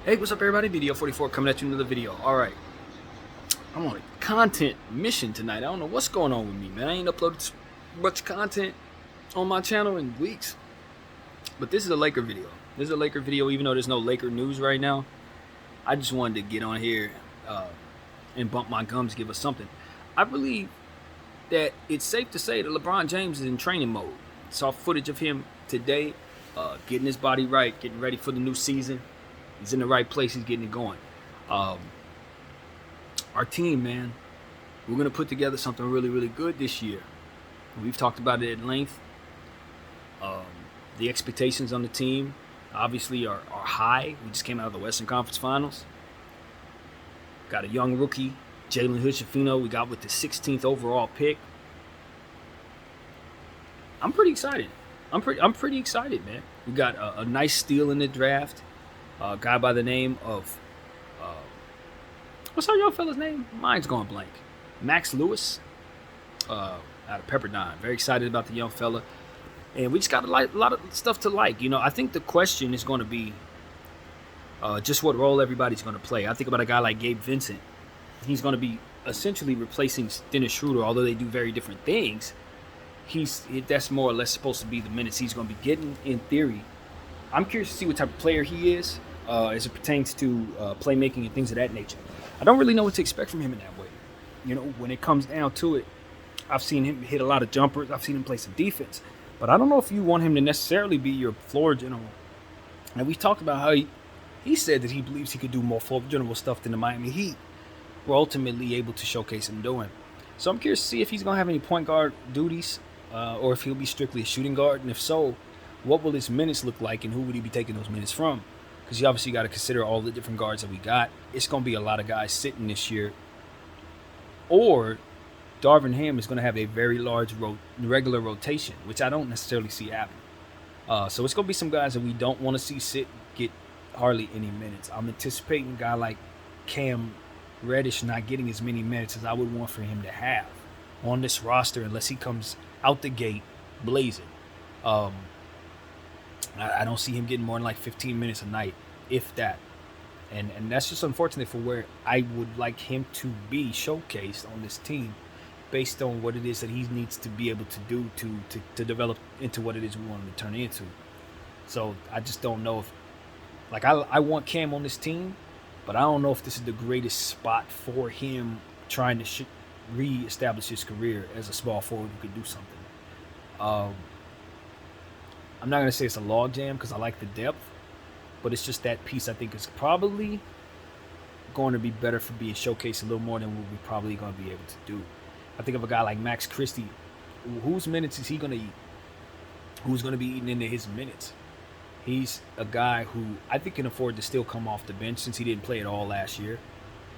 Hey, what's up, everybody? BDO44 coming at you with another video. All right, I'm on a content mission tonight. I don't know what's going on with me, man. I ain't uploaded much content on my channel in weeks, but this is a Laker video. This is a Laker video, even though there's no Laker news right now. I just wanted to get on here and bump my gums, give us something. I believe that it's safe to say that LeBron James is in training mode. Saw footage of him today, getting his body right, getting ready for the new season. He's in the right place. He's getting it going. Um, our team, man, we're going to put together something really, really good this year. We've talked about it at length. Um, the expectations on the team obviously are high. We just came out of the Western Conference Finals. Got a young rookie, Jalen Hood-Schifino, we got with the 16th overall pick. I'm pretty excited. I'm pretty excited, man. We got a nice steal in the draft. A guy by the name of what's our young fella's name? Mine's going blank. Max Lewis, out of Pepperdine. Very excited about the young fella, and we just got a lot of stuff to like. You know, I think the question is going to be just what role everybody's going to play. I think about a guy like Gabe Vincent. He's going to be essentially replacing Dennis Schroeder, although they do very different things. That's more or less supposed to be the minutes he's going to be getting in theory. I'm curious to see what type of player he is as it pertains to playmaking and things of that nature. I don't really know what to expect from him in that way. You know, when it comes down to it, I've seen him hit a lot of jumpers. I've seen him play some defense. But I don't know if you want him to necessarily be your floor general. And we talked about how he said that he believes he could do more floor general stuff than the Miami Heat were ultimately able to showcase him doing. So I'm curious to see if he's going to have any point guard duties or if he'll be strictly a shooting guard. And if so, what will his minutes look like and who would he be taking those minutes from? Because you obviously got to consider all the different guards that we got. It's going to be a lot of guys sitting this year. Or Darvin Ham is going to have a very large regular rotation, which I don't necessarily see happening. So it's going to be some guys that we don't want to see sit, get hardly any minutes. I'm anticipating a guy like Cam Reddish not getting as many minutes as I would want for him to have on this roster unless he comes out the gate blazing. I don't see him getting more than like 15 minutes a night, if that. And that's just unfortunate for where I would like him to be showcased on this team based on what it is that he needs to be able to do to develop into what it is we want him to turn into. So I just don't know if, like, I want Cam on this team, but I don't know if this is the greatest spot for him trying to re-establish his career as a small forward who could do something. I'm not going to say it's a log jam because I like the depth, but it's just that piece I think is probably going to be better for being showcased a little more than what we're probably going to be able to do. I think of a guy like Max Christie. Whose minutes is he going to eat? Who's going to be eating into his minutes? He's a guy who I think can afford to still come off the bench since he didn't play at all last year.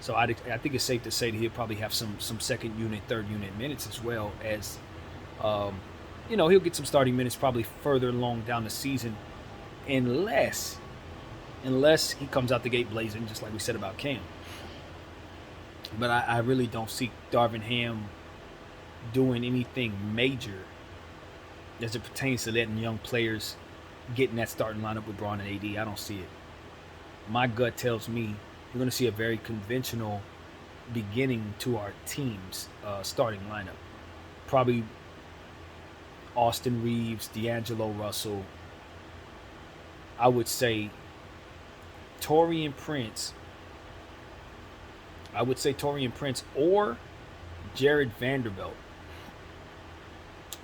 So I think it's safe to say that he'll probably have some second unit, third unit minutes as well as he'll get some starting minutes probably further along down the season, unless he comes out the gate blazing, just like we said about Cam. But I really don't see Darvin Ham doing anything major as it pertains to letting young players get in that starting lineup with Braun and AD. I don't see it. My gut tells me we're going to see a very conventional beginning to our team's starting lineup. Probably Austin Reeves, D'Angelo Russell. I would say Taurean Prince. Or Jared Vanderbilt.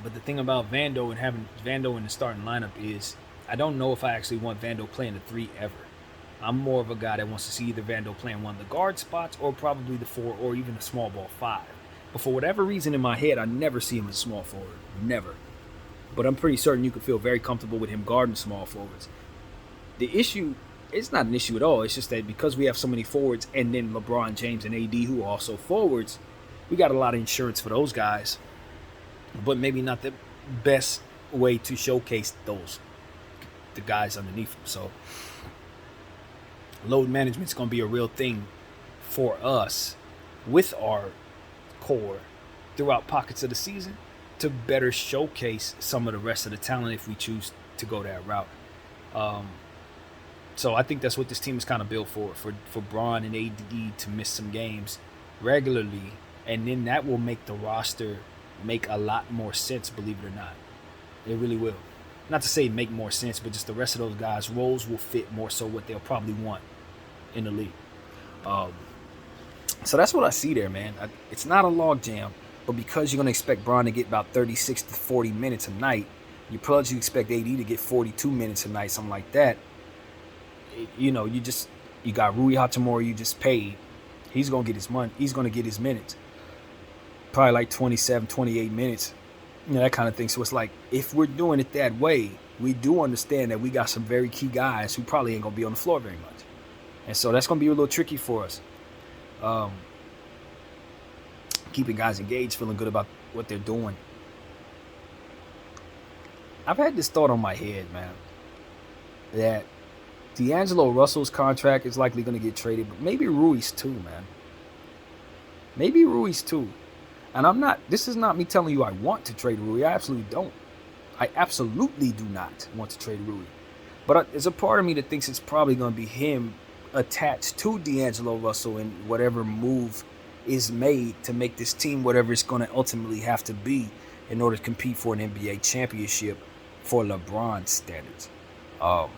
But the thing about Vando and having Vando in the starting lineup is I don't know if I actually want Vando playing the 3 ever. I'm more of a guy that wants to see either Vando playing one of the guard spots or probably the 4 or even a small ball 5. But for whatever reason in my head, I never see him as a small forward. Never. But I'm pretty certain you could feel very comfortable with him guarding small forwards. The issue, it's not an issue at all. It's just that because we have so many forwards and then LeBron James and AD who are also forwards, we got a lot of insurance for those guys. But maybe not the best way to showcase the guys underneath them. So load management is going to be a real thing for us with our core throughout pockets of the season to better showcase some of the rest of the talent if we choose to go that route. So I think that's what this team is kind of built for Bron and AD to miss some games regularly, and then that will make the roster make a lot more sense. Believe it or not, it really will. Not to say make more sense, but just the rest of those guys' roles will fit more so what they'll probably want in the league. Um, so that's what I see there, man. It's not a log jam, but because you're going to expect Bron to get about 36 to 40 minutes a night, you probably expect AD to get 42 minutes a night, something like that. You got Rui Hachimura you just paid. He's going to get his money. He's going to get his minutes. Probably like 27, 28 minutes. That kind of thing. So it's like, if we're doing it that way, we do understand that we got some very key guys who probably ain't going to be on the floor very much. And so that's going to be a little tricky for us. Keeping guys engaged, feeling good about what they're doing. I've had this thought on my head, man, that D'Angelo Russell's contract is likely going to get traded, but maybe Rui's too, man. Maybe Rui's too. And this is not me telling you I want to trade Rui. I absolutely don't. I absolutely do not want to trade Rui. But there's a part of me that thinks it's probably going to be him attached to D'Angelo Russell in whatever move is made to make this team whatever it's going to ultimately have to be in order to compete for an NBA championship for LeBron standards. I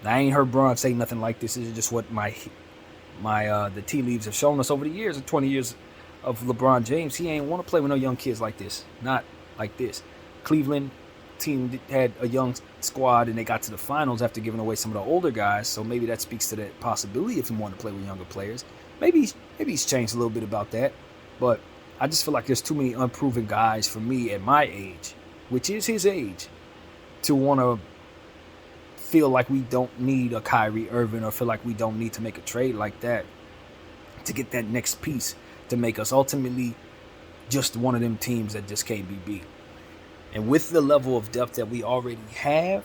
ain't heard Bron say nothing like this. This is just what the tea leaves have shown us over the years, 20 years of LeBron James. He ain't want to play with no young kids like this. Not like this. Cleveland team had a young squad and they got to the finals after giving away some of the older guys. So maybe that speaks to that possibility if he wanted to play with younger players. Maybe he's changed a little bit about that. But I just feel like there's too many unproven guys for me at my age, which is his age, to want to feel like we don't need a Kyrie Irving or feel like we don't need to make a trade like that to get that next piece to make us ultimately just one of them teams that just can't be beat. And with the level of depth that we already have,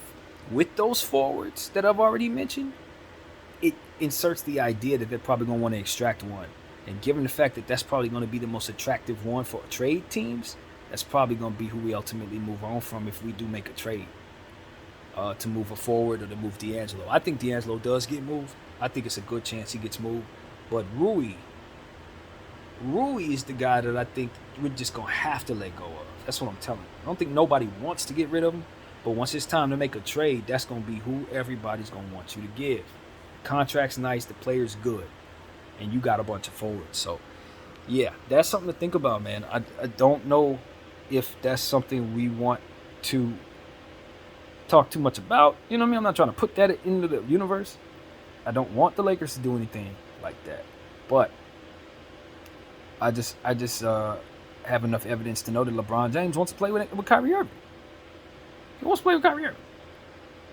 with those forwards that I've already mentioned, it inserts the idea that they're probably going to want to extract one. And given the fact that that's probably going to be the most attractive one for trade teams, that's probably going to be who we ultimately move on from if we do make a trade. To move a forward or to move D'Angelo. I think D'Angelo does get moved. I think it's a good chance he gets moved. But Rui is the guy that I think we're just going to have to let go of. That's what I'm telling you. I don't think nobody wants to get rid of him. But once it's time to make a trade, that's going to be who everybody's going to want you to give. Contract's nice. The player's good. And you got a bunch of forwards. So, yeah, that's something to think about, man. I don't know if that's something we want to talk too much about. You know what I mean? I'm not trying to put that into the universe. I don't want the Lakers to do anything like that. But I just have enough evidence to know that LeBron James wants to play with Kyrie Irving. He wants to play with Kyrie Irving.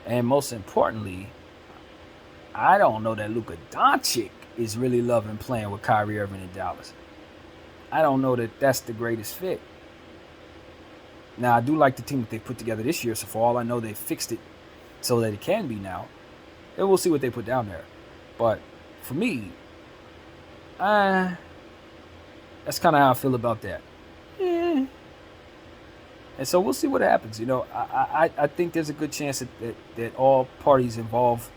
And most importantly, I don't know that Luka Doncic is really loving playing with Kyrie Irving in Dallas. I don't know that that's the greatest fit. Now, I do like the team that they put together this year, so for all I know, they fixed it so that it can be now. And we'll see what they put down there. But for me, that's kind of how I feel about that. And so we'll see what happens. You know, I think there's a good chance that all parties involved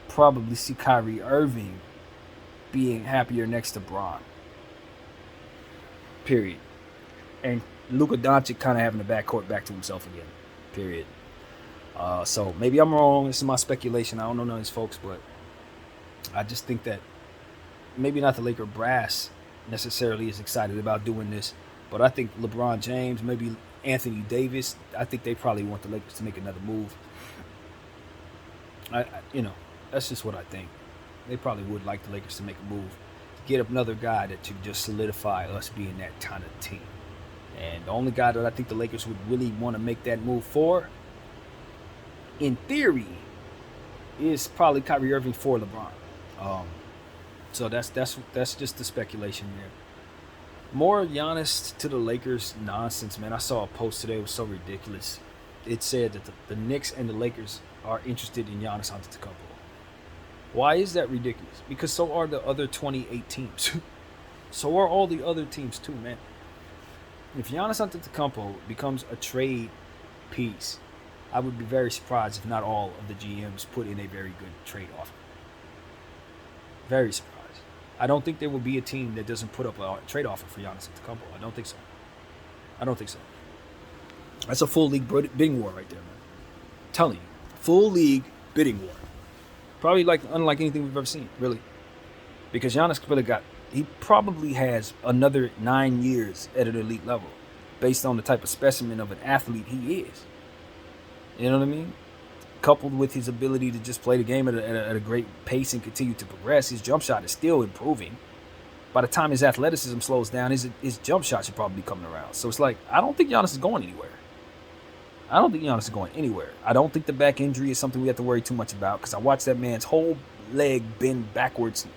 probably see Kyrie Irving being happier next to Bron. Period. And Luka Doncic kind of having the backcourt back to himself again. Period. So maybe I'm wrong. This is my speculation. I don't know none of these folks, but I just think that maybe not the Laker brass necessarily is excited about doing this, but I think LeBron James, maybe Anthony Davis, I think they probably want the Lakers to make another move. That's just what I think. They probably would like the Lakers to make a move to get another guy that should just solidify us being that kind of team. And the only guy that I think the Lakers would really want to make that move for, in theory, is probably Kyrie Irving for LeBron. So that's just the speculation there. More Giannis to the Lakers nonsense, man. I saw a post today. It was so ridiculous. It said that the Knicks and the Lakers are interested in Giannis Antetokounmpo. Why is that ridiculous? Because so are the other 28 teams. So are all the other teams too, man. If Giannis Antetokounmpo becomes a trade piece, I would be very surprised if not all of the GMs put in a very good trade offer. Very surprised. I don't think there will be a team that doesn't put up a trade offer for Giannis Antetokounmpo. I don't think so. I don't think so. That's a full league bidding war right there, man. I'm telling you, full league bidding war. Probably like unlike anything we've ever seen, really. Because Giannis he probably has another 9 years at an elite level, based on the type of specimen of an athlete he is. You know what I mean? Coupled with his ability to just play the game at a great pace and continue to progress, his jump shot is still improving. By the time his athleticism slows down, his jump shot should probably be coming around. So it's like, I don't think Giannis is going anywhere. I don't think the back injury is something we have to worry too much about, because I watched that man's whole leg bend backwards,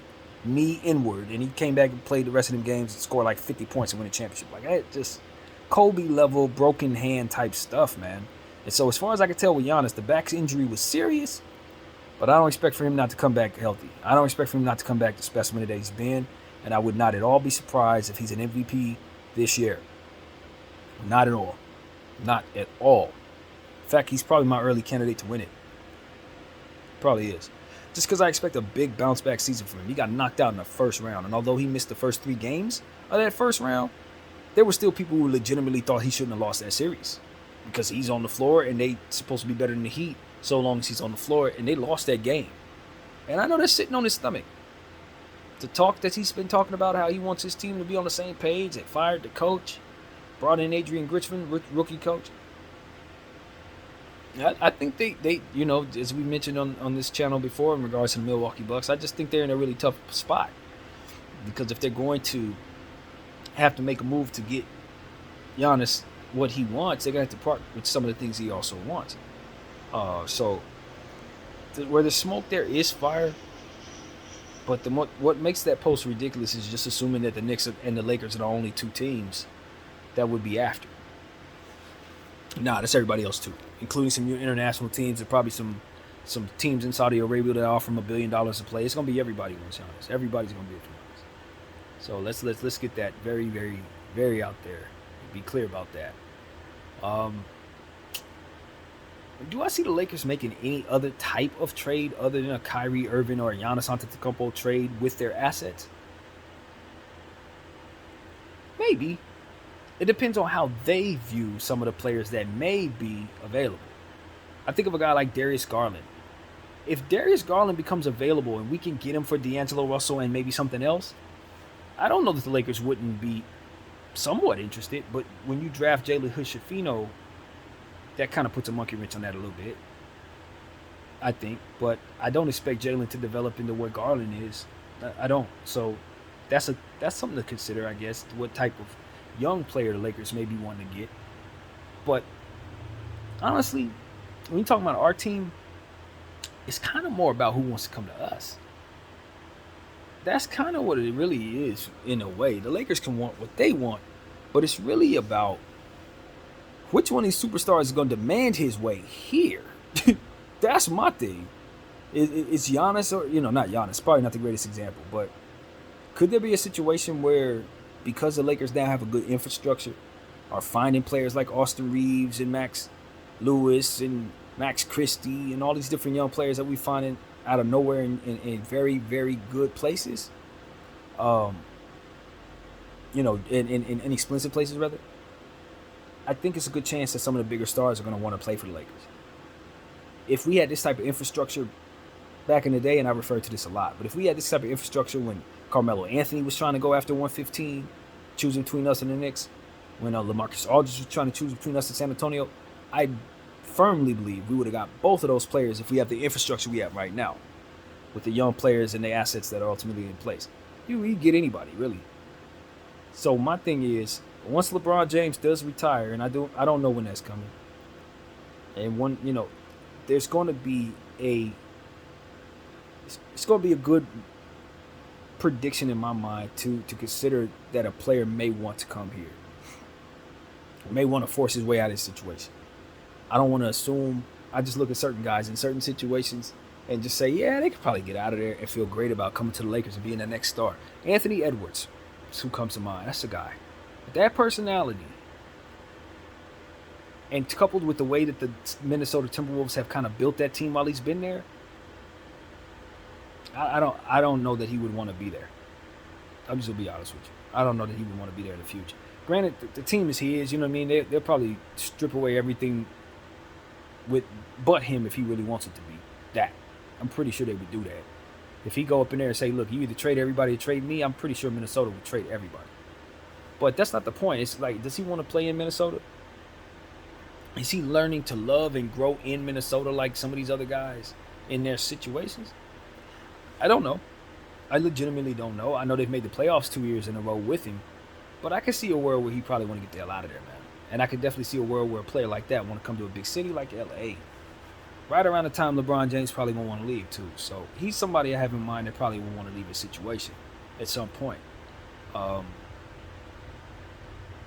knee inward, and he came back and played the rest of them games and scored like 50 points and win a championship. Like, that just Kobe level broken hand type stuff, man. And so as far as I can tell with Giannis, the back injury was serious, but I don't expect for him not to come back healthy. I don't expect for him not to come back the specimen that he's been, and I would not at all be surprised if he's an MVP this year. Not at all. Not at all. In fact, he's probably my early candidate to win it. Probably is. Just because I expect a big bounce back season from him. He got knocked out in the first round, and although he missed the first 3 games of that first round, there were still people who legitimately thought he shouldn't have lost that series. Because he's on the floor, and they supposed to be better than the Heat so long as he's on the floor, and they lost that game. And I know they're sitting on his stomach. The talk that he's been talking about, how he wants his team to be on the same page, and fired the coach, brought in Adrian Grichman, rookie coach. I think they as we mentioned on this channel before in regards to the Milwaukee Bucks, I just think they're in a really tough spot. Because if they're going to have to make a move to get Giannis what he wants, they're going to have to part with some of the things he also wants. So where there's smoke, there is fire. But what makes that post ridiculous is just assuming that the Knicks and the Lakers are the only 2 teams that would be after. Nah, that's everybody else too, including some international teams and probably some teams in Saudi Arabia that offer him $1 billion to play. It's gonna be everybody wants Giannis. Everybody's gonna be Giannis. So let's get that very, very, very out there. Be clear about that. Do I see the Lakers making any other type of trade other than a Kyrie Irving or a Giannis Antetokounmpo trade with their assets? Maybe. It depends on how they view some of the players that may be available. I think of a guy like Darius Garland. If Darius Garland becomes available and we can get him for D'Angelo Russell and maybe something else, I don't know that the Lakers wouldn't be somewhat interested, but when you draft Jalen Hood-Schifino, that kind of puts a monkey wrench on that a little bit, I think. But I don't expect Jalen to develop into what Garland is. I don't. So that's something to consider, I guess, what type of young player the Lakers may be wanting to get. But honestly, when you talk about our team, it's kind of more about who wants to come to us. That's kind of what it really is in a way. The Lakers can want what they want, but it's really about which one of these superstars is going to demand his way here. That's my thing. It's Giannis or, not Giannis, probably not the greatest example, but could there be a situation where because the Lakers now have a good infrastructure, are finding players like Austin Reeves and Max Lewis and Max Christie and all these different young players that we find out of nowhere in very, very good places, in inexpensive places rather, I think it's a good chance that some of the bigger stars are going to want to play for the Lakers. If we had this type of infrastructure back in the day, and I refer to this a lot, but if we had this type of infrastructure when Carmelo Anthony was trying to go after 115, choosing between us and the Knicks, when LaMarcus Aldridge was trying to choose between us and San Antonio, I firmly believe we would have got both of those players if we have the infrastructure we have right now, with the young players and the assets that are ultimately in place. You get anybody, really. So my thing is, once LeBron James does retire, and I don't know when that's coming, and there's going to be it's going to be a good prediction in my mind to consider that a player may want to come here, may want to force his way out of this situation. I don't want to assume. I just look at certain guys in certain situations and just say, yeah, they could probably get out of there and feel great about coming to the Lakers and being the next star. Anthony Edwards is who comes to mind. That's a guy. With that personality, and coupled with the way that the Minnesota Timberwolves have kind of built that team while he's been there, I don't know that he would want to be there. I'm just gonna be honest with you. I don't know that he would want to be there in the future. Granted, the team is his. You know what I mean? They'll probably strip away everything with but him if he really wants it to be that. I'm pretty sure they would do that. If he go up in there and say, "Look, you either trade everybody or trade me," I'm pretty sure Minnesota would trade everybody. But that's not the point. It's like, does he want to play in Minnesota? Is he learning to love and grow in Minnesota like some of these other guys in their situations? I don't know. I legitimately don't know. I know they've made the playoffs 2 years in a row with him, but I can see a world where he probably want to get the hell out of there, man. And I could definitely see a world where a player like that want to come to a big city like LA. Right around the time LeBron James probably won't want to leave too. So he's somebody I have in mind that probably will want to leave a situation at some point. Um,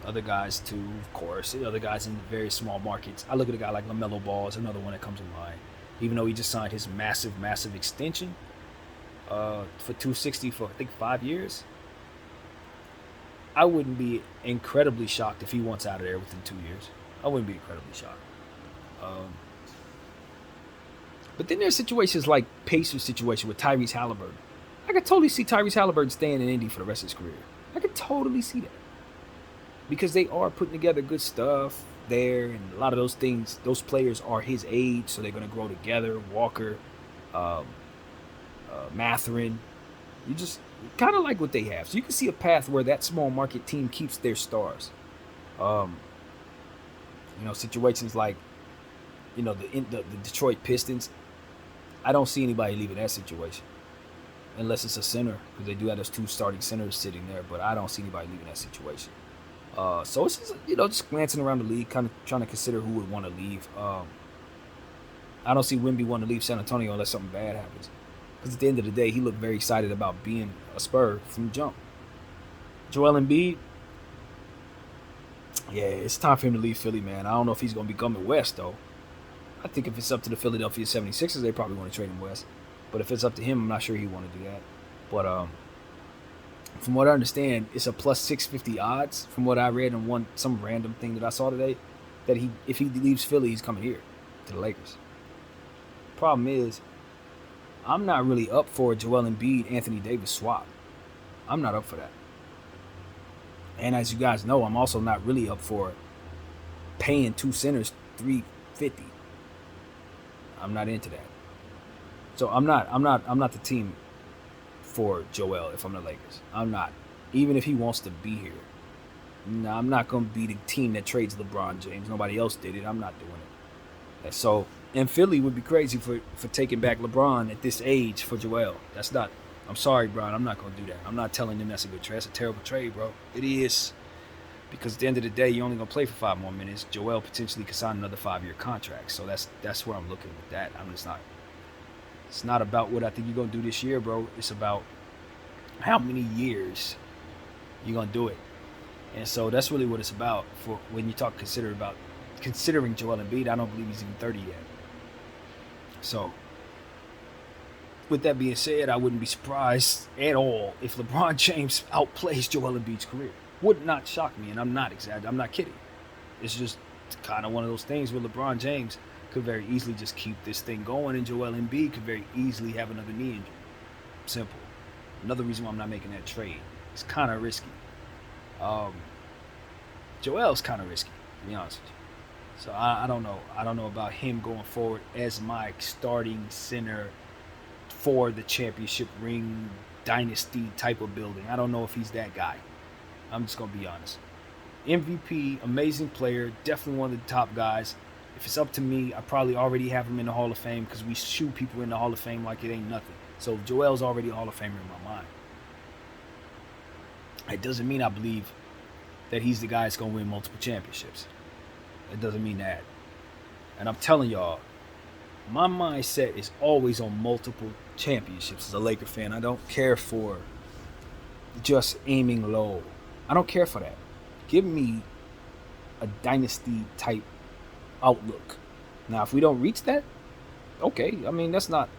Other guys too, of course. Other guys in very small markets. I look at a guy like LaMelo Ball is another one that comes to mind. Even though he just signed his massive extension for 260 for I think 5 years, I wouldn't be incredibly shocked if he wants out of there within 2 years. I wouldn't be incredibly shocked. Um, but then there's situations like Pacers situation with Tyrese Halliburton. I could totally see Tyrese Halliburton staying in Indy for the rest of his career. I could totally see that. Because they are putting together good stuff there, and a lot of those things, those players are his age, so they're going to grow together. Walker, um, Mathurin, you just kind of like what they have. So you can see a path where that small market team keeps their stars. Um, situations like, the Detroit Pistons. I don't see anybody leaving that situation unless it's a center, because they do have those two starting centers sitting there. But I don't see anybody leaving that situation. So it's just, just glancing around the league, kind of trying to consider who would want to leave. I don't see Wemby wanting to leave San Antonio unless something bad happens. Because at the end of the day, he looked very excited about being a Spur from the jump. Joel Embiid, yeah, it's time for him to leave Philly, man. I don't know if he's going to be coming west, though. I think if it's up to the Philadelphia 76ers, they probably want to trade him west. But if it's up to him, I'm not sure he'd want to do that. But from what I understand, it's a plus 650 odds from what I read in some random thing that I saw today, that if he leaves Philly, he's coming here to the Lakers. Problem is, I'm not really up for a Joel Embiid, Anthony Davis swap. I'm not up for that. And as you guys know, I'm also not really up for paying two centers $350. I'm not into that. So I'm not the team for Joel if I'm the Lakers. I'm not. Even if he wants to be here. No, I'm not going to be the team that trades LeBron James. Nobody else did it. I'm not doing it. And Philly would be crazy for taking back LeBron at this age for Joel. That's not. I'm sorry, Brian. I'm not going to do that. I'm not telling them that's a good trade. That's a terrible trade, bro. It is. Because at the end of the day, you're only going to play for 5 more minutes. Joel potentially could sign another 5-year contract. So that's where I'm looking with that. I'm just not. It's not about what I think you're going to do this year, bro. It's about how many years you're going to do it. And so that's really what it's about for when you considering Joel Embiid. I don't believe he's even 30 yet. So with that being said, I wouldn't be surprised at all if LeBron James outplays Joel Embiid's career. Would not shock me, and I'm not exaggerating. I'm not kidding. It's just kind of one of those things where LeBron James could very easily just keep this thing going, and Joel Embiid could very easily have another knee injury. Simple. Another reason why I'm not making that trade. It's kind of risky. Joel's kind of risky, to be honest with you. So I don't know. I don't know about him going forward as my starting center for the championship ring dynasty type of building. I don't know if he's that guy. I'm just going to be honest. MVP, amazing player, definitely one of the top guys. If it's up to me, I probably already have him in the Hall of Fame because we shoot people in the Hall of Fame like it ain't nothing. So Joel's already a Hall of Famer in my mind. It doesn't mean I believe that he's the guy that's going to win multiple championships. It doesn't mean that. And I'm telling y'all, my mindset is always on multiple championships as a Laker fan. I don't care for just aiming low. I don't care for that. Give me a dynasty type outlook. Now, if we don't reach that, okay. I mean, that's not,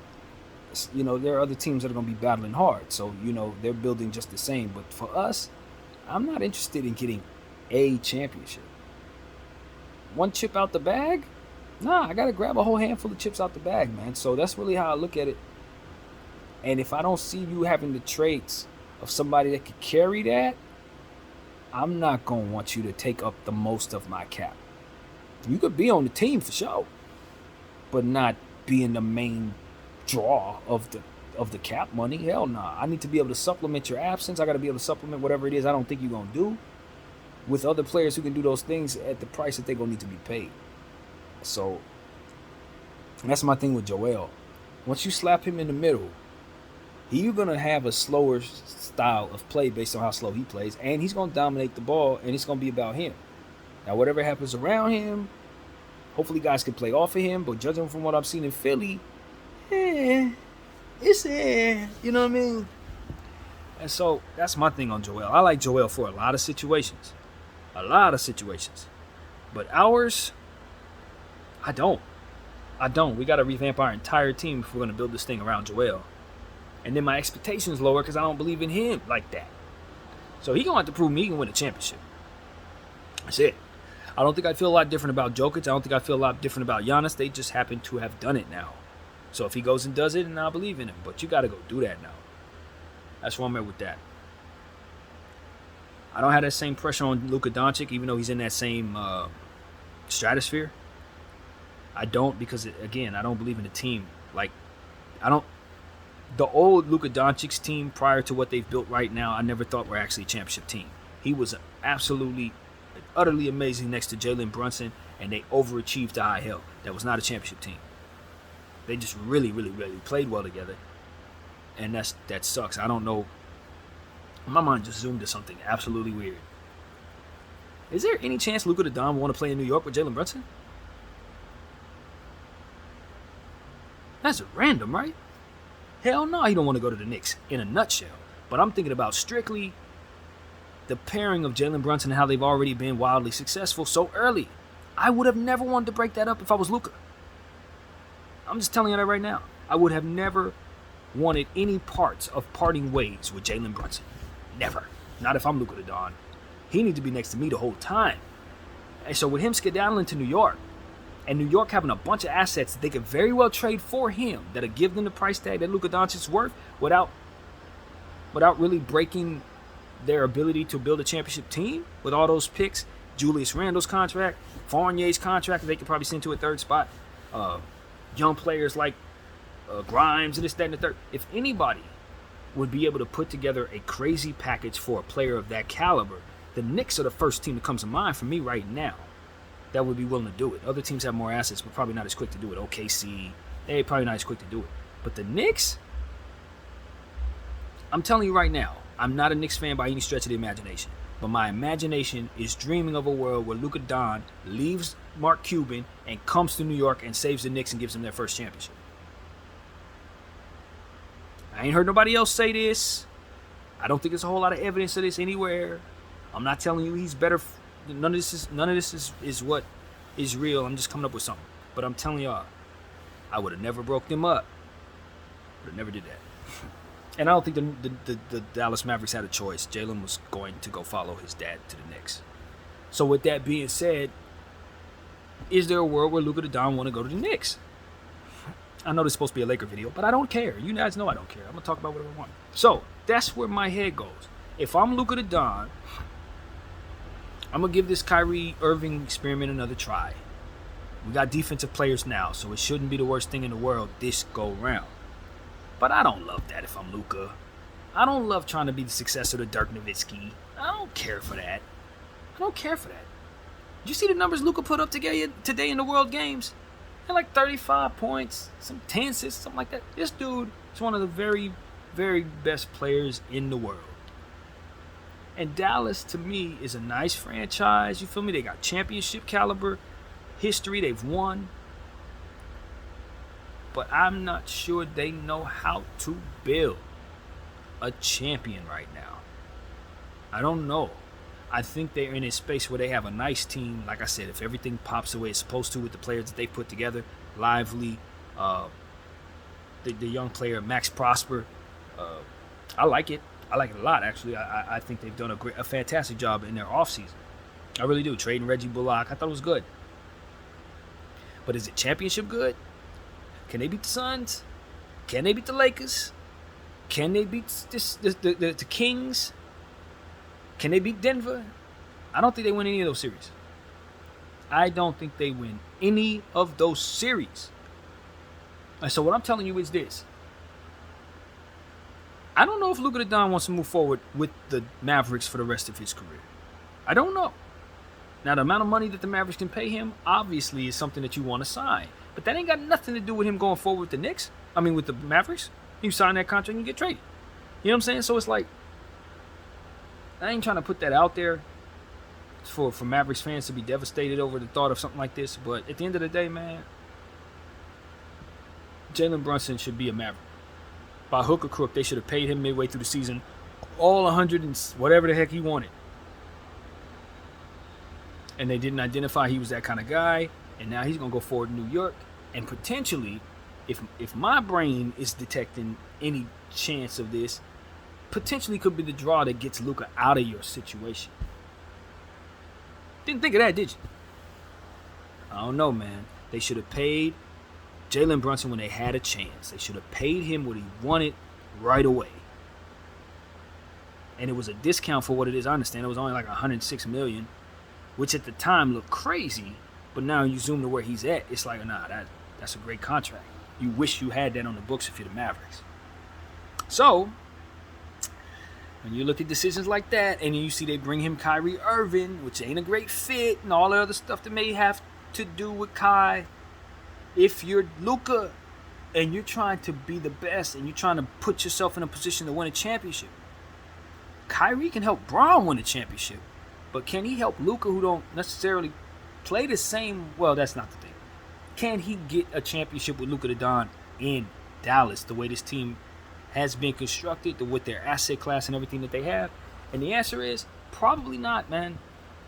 there are other teams that are going to be battling hard. So, they're building just the same. But for us, I'm not interested in getting a championship. One chip out the bag? Nah, I got to grab a whole handful of chips out the bag, man. So that's really how I look at it. And if I don't see you having the traits of somebody that could carry that, I'm not going to want you to take up the most of my cap. You could be on the team for sure, but not being the main draw of the cap money. Hell nah. I need to be able to supplement your absence. I got to be able to supplement whatever it is I don't think you're going to do with other players who can do those things at the price that they're going to need to be paid. So that's my thing with Joel. Once you slap him in the middle, he's going to have a slower style of play based on how slow he plays, and he's going to dominate the ball, and it's going to be about him. Now, whatever happens around him, hopefully guys can play off of him, but judging from what I've seen in Philly, you know what I mean? And so that's my thing on Joel. I like Joel for a lot of situations. But ours, I don't. We got to revamp our entire team if we're going to build this thing around Joel. And then my expectations lower because I don't believe in him like that. So he going to have to prove me he can win a championship. That's it. I don't think I feel a lot different about Jokic. I don't think I feel a lot different about Giannis. They just happen to have done it now. So if he goes and does it, and I believe in him. But you got to go do that now. That's where I'm at with that. I don't have that same pressure on Luka Doncic, even though he's in that same stratosphere. I don't because, again, I don't believe in the team. Like, the old Luka Doncic's team prior to what they've built right now, I never thought were actually a championship team. He was absolutely, utterly amazing next to Jalen Brunson, and they overachieved to high hell. That was not a championship team. They just really, really, really played well together, and that sucks. I don't know. My mind just zoomed to something absolutely weird. Is there any chance Luka the Don will want to play in New York with Jalen Brunson? That's random, right? Hell no, he don't want to go to the Knicks in a nutshell. But I'm thinking about strictly the pairing of Jalen Brunson and how they've already been wildly successful so early. I would have never wanted to break that up if I was Luka. I'm just telling you that right now. I would have never wanted any parts of parting ways with Jalen Brunson. Never. Not if I'm Luka the Don. He needs to be next to me the whole time. And so with him skedaddling to New York, and New York having a bunch of assets that they could very well trade for him that'll give them the price tag that Luka Doncic's worth without really breaking their ability to build a championship team with all those picks, Julius Randle's contract, Fournier's contract that they could probably send to a third spot, young players like Grimes and this, that, and the third. If anybody would be able to put together a crazy package for a player of that caliber, the Knicks are the first team that comes to mind for me right now that would be willing to do it. Other teams have more assets, but probably not as quick to do it. OKC, they're probably not as quick to do it. But the Knicks, I'm telling you right now, I'm not a Knicks fan by any stretch of the imagination. But my imagination is dreaming of a world where Luka Don leaves Mark Cuban and comes to New York and saves the Knicks and gives them their first championship. I ain't heard nobody else say this. I don't think there's a whole lot of evidence of this anywhere. I'm not telling you he's better. None of this is what is real. I'm just coming up with something. But I'm telling y'all, I would have never broke them up. Would have never did that. And I don't think the Dallas Mavericks had a choice. Jalen was going to go follow his dad to the Knicks. So with that being said, is there a world where Luka the Don want to go to the Knicks? I know this is supposed to be a Laker video, but I don't care. You guys know I don't care. I'm going to talk about whatever I want. So that's where my head goes. If I'm Luka the Don, I'm going to give this Kyrie Irving experiment another try. We got defensive players now, so it shouldn't be the worst thing in the world this go round. But I don't love that if I'm Luka. I don't love trying to be the successor to Dirk Nowitzki. I don't care for that. Did you see the numbers Luka put up today in the World Games? He had like 35 points, some 10 assists, something like that. This dude is one of the very, very best players in the world. And Dallas, to me, is a nice franchise. You feel me? They got championship caliber history. They've won. But I'm not sure they know how to build a champion right now. I don't know. I think they're in a space where they have a nice team. Like I said, if everything pops the way it's supposed to with the players that they put together, Lively, the young player Max Prosper, I like it. I like it a lot, actually. I think they've done a fantastic job in their offseason. I really do. Trading Reggie Bullock, I thought it was good. But is it championship good? Can they beat the Suns? Can they beat the Lakers? Can they beat the Kings? Can they beat Denver? I don't think they win any of those series. I don't think they win any of those series. And so what I'm telling you is this. I don't know if Luka Doncic wants to move forward with the Mavericks for the rest of his career. I don't know. Now, the amount of money that the Mavericks can pay him obviously is something that you want to sign. But that ain't got nothing to do with him going forward with the Knicks. I mean, with the Mavericks. You sign that contract and you get traded. You know what I'm saying? So it's like, I ain't trying to put that out there for Mavericks fans to be devastated over the thought of something like this. But at the end of the day, man, Jalen Brunson should be a Maverick. By hook or crook, they should have paid him midway through the season all 100 and whatever the heck he wanted. And they didn't identify he was that kind of guy. And now he's going to go forward in New York. And potentially, if my brain is detecting any chance of this, potentially could be the draw that gets Luka out of your situation. Didn't think of that, did you? I don't know, man. They should have paid Jalen Brunson when they had a chance. They should have paid him what he wanted right away. And it was a discount for what it is. I understand it was only like $106 million, which at the time looked crazy. But now you zoom to where he's at, it's like, nah, that's a great contract. You wish you had that on the books if you're the Mavericks. So, when you look at decisions like that, and you see they bring him Kyrie Irving, which ain't a great fit, and all the other stuff that may have to do with Kai. If you're Luka and you're trying to be the best and you're trying to put yourself in a position to win a championship, Kyrie can help Braun win a championship. But can he help Luka, who don't necessarily play the same? Well, that's not the thing. Can he get a championship with Luka Doncic in Dallas the way this team has been constructed, with their asset class and everything that they have? And the answer is probably not, man.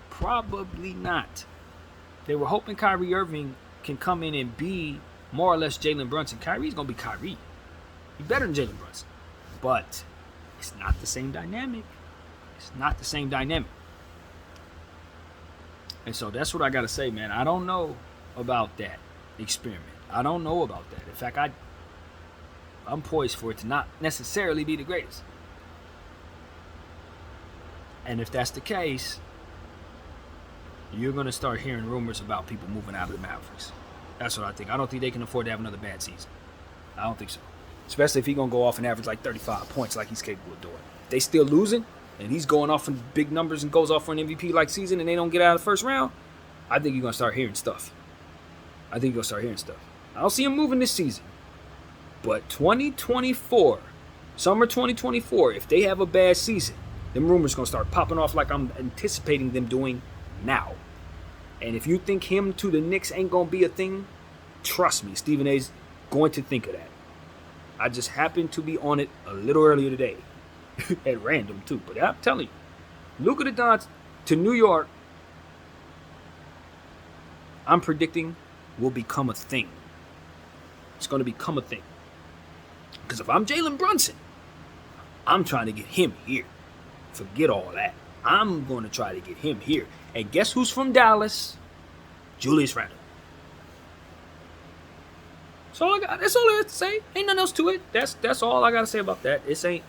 Probably not. They were hoping Kyrie Irving can come in and be more or less Jalen Brunson. Kyrie's going to be Kyrie. He's better than Jalen Brunson. But it's not the same dynamic. It's not the same dynamic. And so that's what I got to say, man. I don't know about that experiment. I don't know about that. In fact, I'm poised for it to not necessarily be the greatest. And if that's the case, you're going to start hearing rumors about people moving out of the Mavericks. That's what I think. I don't think they can afford to have another bad season. I don't think so. Especially if he's going to go off and average like 35 points like he's capable of doing. If they still losing and he's going off in big numbers and goes off for an MVP-like season and they don't get out of the first round, I think you're going to start hearing stuff. I don't see him moving this season. But 2024, summer 2024, if they have a bad season, them rumors going to start popping off like I'm anticipating them doing now. And if you think him to the Knicks ain't going to be a thing, trust me, Stephen A's going to think of that. I just happened to be on it a little earlier today. At random, too. But I'm telling you, Luka Doncic to New York, I'm predicting will become a thing. It's going to become a thing. Because if I'm Jalen Brunson, I'm trying to get him here. Forget all that. I'm going to try to get him here. And guess who's from Dallas? Julius Randle. That's all I got. That's all I have to say. Ain't nothing else to it. That's all I got to say about that. This ain't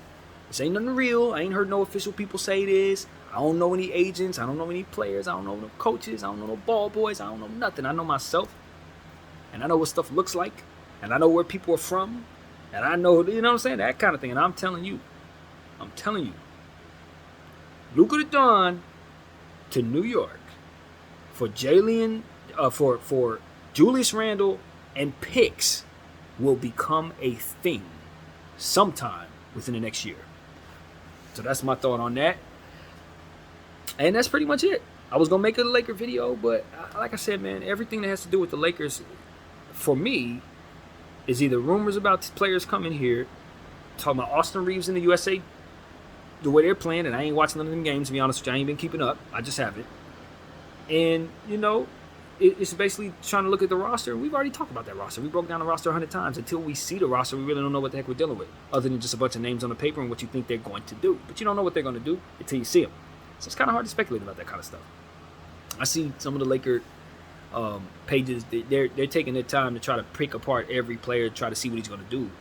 nothing real. I ain't heard no official people say this. I don't know any agents. I don't know any players. I don't know no coaches. I don't know no ball boys. I don't know nothing. I know myself. And I know what stuff looks like. And I know where people are from. And I know, you know what I'm saying? That kind of thing. And I'm telling you. Luka Doncic to New York for for Julius Randle and picks will become a thing sometime within the next year. So that's my thought on that. And that's pretty much it. I was going to make a Laker video, but like I said, man, everything that has to do with the Lakers, for me, is either rumors about players coming here, talking about Austin Reeves in the USA, the way they're playing, and I ain't watching none of them games, to be honest with you. I ain't been keeping up. I just haven't. And, you know, it's basically trying to look at the roster. We've already talked about that roster. We broke down the roster 100 times. Until we see the roster, we really don't know what the heck we're dealing with, other than just a bunch of names on the paper and what you think they're going to do. But you don't know what they're going to do until you see them. So it's kind of hard to speculate about that kind of stuff. I see some of the Laker pages, they're taking their time to try to pick apart every player, try to see what he's going to do.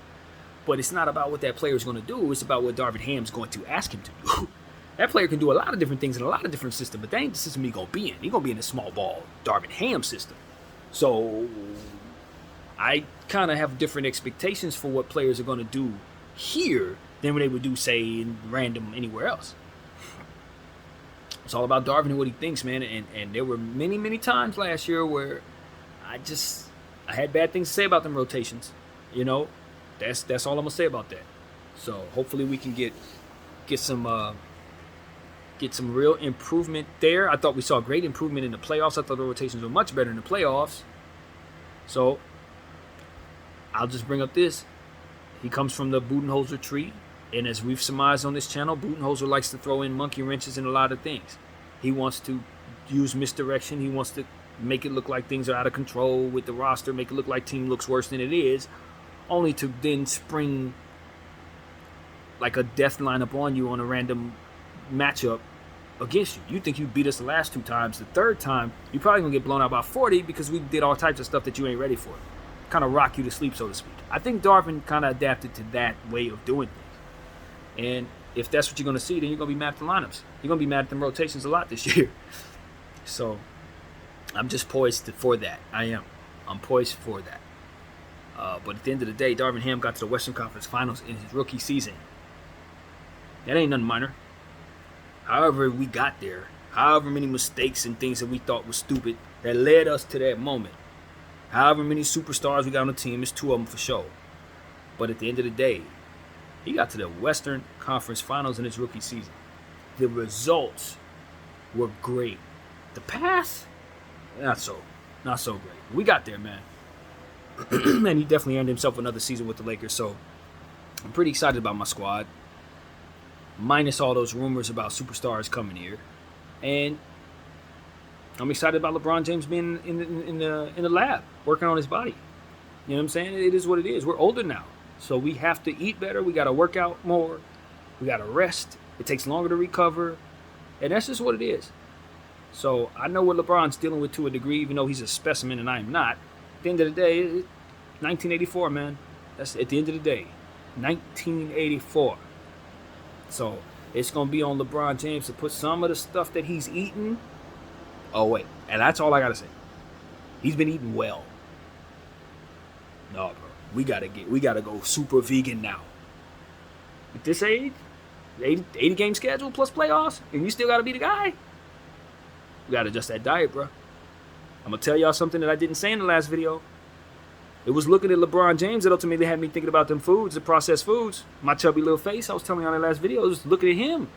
But it's not about what that player is going to do. It's about what Darvin Ham's going to ask him to do. That player can do a lot of different things in a lot of different systems, but that ain't the system he's going to be in. He's going to be in a small ball Darvin Ham system. So I kind of have different expectations for what players are going to do here than what they would do, say, in random anywhere else. It's all about Darvin and what he thinks, man. And there were many, many times last year where I had bad things to say about them rotations. You know, that's all I'm gonna say about that. So hopefully we can get some real improvement there. I thought we saw great improvement in the playoffs. I thought the rotations were much better in the playoffs. So I'll just bring up this. He comes from the Budenholzer tree. And as we've surmised on this channel, Budenholzer likes to throw in monkey wrenches in a lot of things. He wants to use misdirection. He wants to make it look like things are out of control with the roster, make it look like team looks worse than it is, only to then spring like a death lineup on you on a random matchup against you. You think you beat us the last 2 times. The third time, you're probably going to get blown out by 40 because we did all types of stuff that you ain't ready for. Kind of rock you to sleep, so to speak. I think Darvin kind of adapted to that way of doing things. And if that's what you're going to see, then you're going to be mad at the lineups. You're going to be mad at them rotations a lot this year. So I'm just poised for that. I am. I'm poised for that. But at the end of the day, Darvin Ham got to the Western Conference Finals in his rookie season. That ain't nothing minor. However we got there, however many mistakes and things that we thought was stupid that led us to that moment, however many superstars we got on the team, it's 2 of them for sure. But at the end of the day, he got to the Western Conference Finals in his rookie season. The results were great. The path, not so great. We got there, man. And he definitely earned himself another season with the Lakers. So I'm pretty excited about my squad. Minus all those rumors about superstars coming here. And I'm excited about LeBron James being in the lab, working on his body. You know what I'm saying? It is what it is. We're older now. So we have to eat better. We got to work out more. We got to rest. It takes longer to recover. And that's just what it is. So I know what LeBron's dealing with to a degree, even though he's a specimen and I am not. At the end of the day, 1984, man. That's at the end of the day. 1984. So it's going to be on LeBron James to put some of the stuff that he's eating away. And that's all I got to say. He's been eating well. No, bro. We gotta go super vegan now. At this age, 80 game schedule plus playoffs, and you still gotta be the guy. We gotta adjust that diet, bro. I'm gonna tell y'all something that I didn't say in the last video. It was looking at LeBron James that ultimately had me thinking about them foods, the processed foods. My chubby little face, I was telling you on the last video, was looking at him.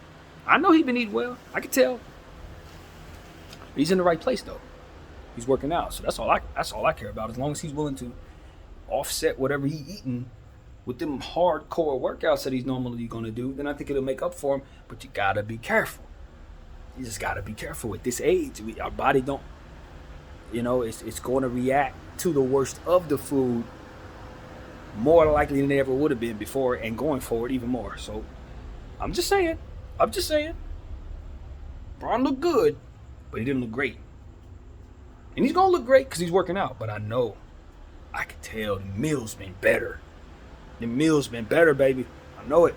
I know he's been eating well. I can tell. He's in the right place though. He's working out, so that's all I care about. As long as he's willing to offset whatever he's eating with them hardcore workouts that he's normally going to do, then I think it'll make up for him. But you got to be careful. You just got to be careful at this age. Our body don't, it's going to react to the worst of the food more likely than it ever would have been before and going forward even more. So I'm just saying. Braun looked good, but he didn't look great. And he's going to look great because he's working out. But I can tell the meal's been better. The meal's been better, baby. I know it.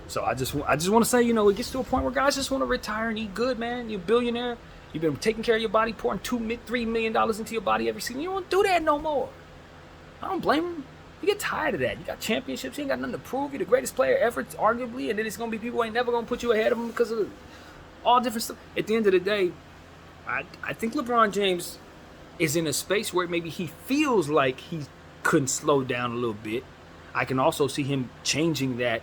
So I just want to say, it gets to a point where guys just want to retire and eat good, man. You're a billionaire. You've been taking care of your body, pouring $2-3 million into your body every season. You don't do that no more. I don't blame him. You get tired of that. You got championships. You ain't got nothing to prove. You're the greatest player ever, arguably. And then it's going to be people who ain't never going to put you ahead of them because of all different stuff. At the end of the day, I think LeBron James is in a space where maybe he feels like he couldn't slow down a little bit. I can also see him changing that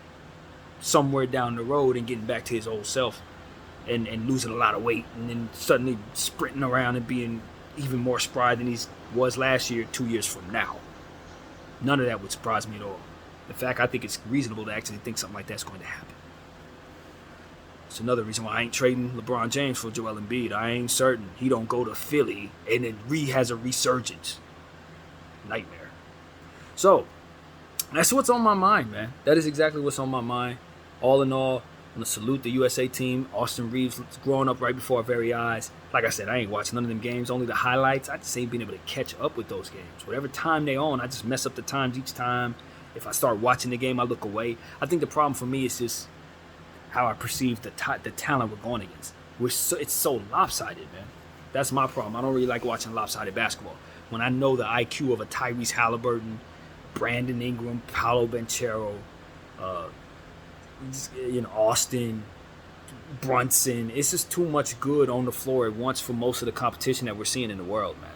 somewhere down the road and getting back to his old self and losing a lot of weight and then suddenly sprinting around and being even more spry than he was last year, 2 years from now. None of that would surprise me at all. In fact, I think it's reasonable to actually think something like that's going to happen. It's another reason why I ain't trading LeBron James for Joel Embiid. I ain't certain he don't go to Philly and then has a resurgence. Nightmare. So, that's what's on my mind, man. That is exactly what's on my mind. All in all, I'm going to salute the USA team. Austin Reeves growing up right before our very eyes. Like I said, I ain't watching none of them games, only the highlights. I just ain't been able to catch up with those games. Whatever time they on, I just mess up the times each time. If I start watching the game, I look away. I think the problem for me is just how I perceive the talent we're going against. It's so lopsided, man. That's my problem. I don't really like watching lopsided basketball. When I know the IQ of a Tyrese Halliburton, Brandon Ingram, Paolo Banchero, Austin, Brunson, it's just too much good on the floor at once for most of the competition that we're seeing in the world, man.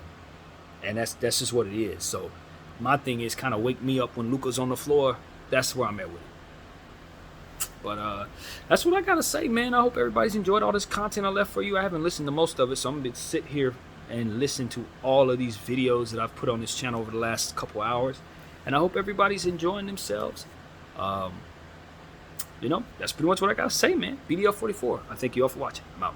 And that's just what it is. So my thing is kind of wake me up when Luka's on the floor. That's where I'm at with it. But that's what I gotta say, man. I hope everybody's enjoyed all this content I left for you. I haven't listened to most of it, so I'm gonna sit here and listen to all of these videos that I've put on this channel over the last couple hours. And I hope everybody's enjoying themselves. That's pretty much what I gotta say, man. BDL44. I thank you all for watching. I'm out.